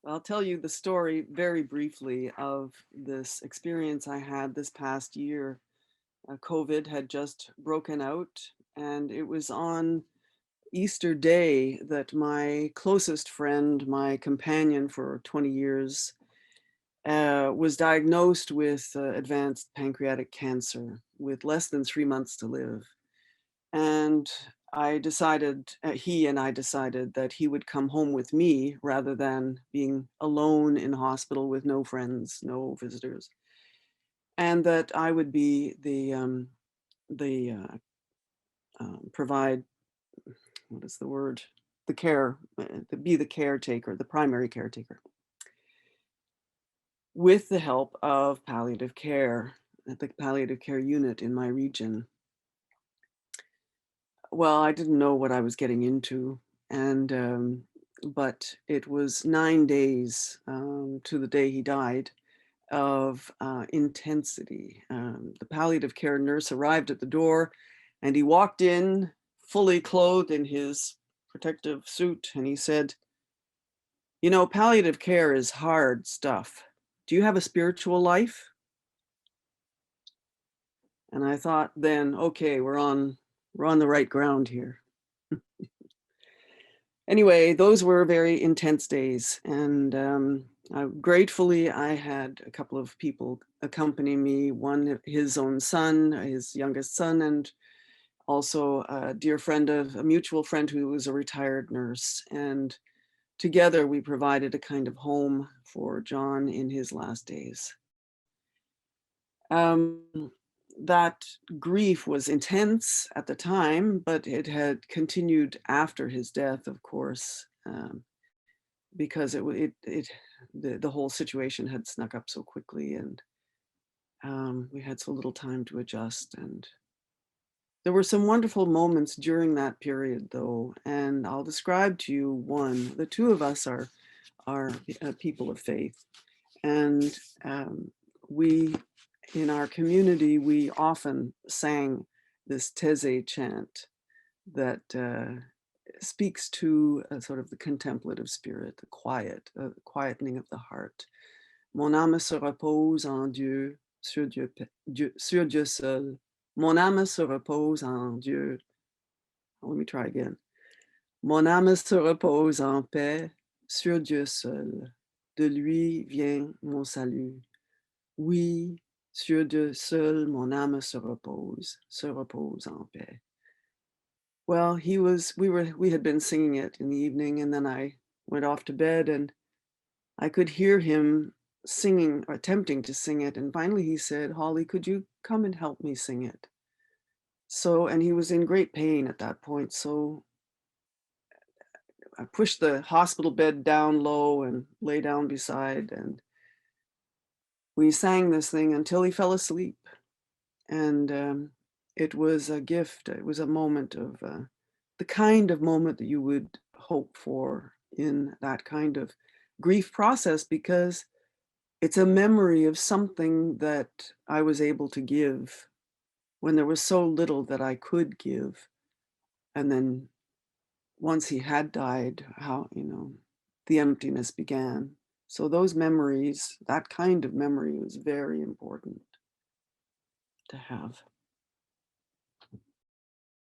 I'll tell you the story very briefly of this experience I had this past year. COVID had just broken out, and it was on Easter Day that my closest friend, my companion for 20 years, was diagnosed with advanced pancreatic cancer with less than 3 months to live. And he and I decided that he would come home with me rather than being alone in hospital with no friends, no visitors, and that I would be the provide, what is the word? The care, be the caretaker, the primary caretaker, with the help of palliative care at the palliative care unit in my region. Well, I didn't know what I was getting into, and but it was 9 days to the day he died of intensity. The palliative care nurse arrived at the door, and he walked in fully clothed in his protective suit, and he said, "You know, palliative care is hard stuff. Do you have a spiritual life?" And I thought then, okay, we're on the right ground here. Anyway, those were very intense days, and gratefully, I had a couple of people accompany me. One, his own son, his youngest son, and also a dear friend of a mutual friend who was a retired nurse. And together, we provided a kind of home for John in his last days. Um, that grief was intense at the time, but it had continued after his death, of course. Because the whole situation had snuck up so quickly, and we had so little time to adjust. And there were some wonderful moments during that period, though, and I'll describe to you one. The two of us are people of faith, and we in our community we often sang this Teze chant that speaks to a sort of the contemplative spirit, the quietening of the heart. Mon âme se repose en Dieu, sur Dieu seul. Mon âme se repose en Dieu. Let me try again. Mon âme se repose en paix sur Dieu seul. De lui vient mon salut. Oui, sur Dieu seul, mon âme se repose en paix. Well, we had been singing it in the evening, and then I went off to bed, and I could hear him singing or attempting to sing it, and finally he said, "Holly, could you come and help me sing it?" So, and he was in great pain at that point, so I pushed the hospital bed down low and lay down beside, and we sang this thing until he fell asleep. And it was a gift. It was a moment of the kind of moment that you would hope for in that kind of grief process, because it's a memory of something that I was able to give when there was so little that I could give. And then once he had died, how, the emptiness began. So those memories, that kind of memory was very important to have.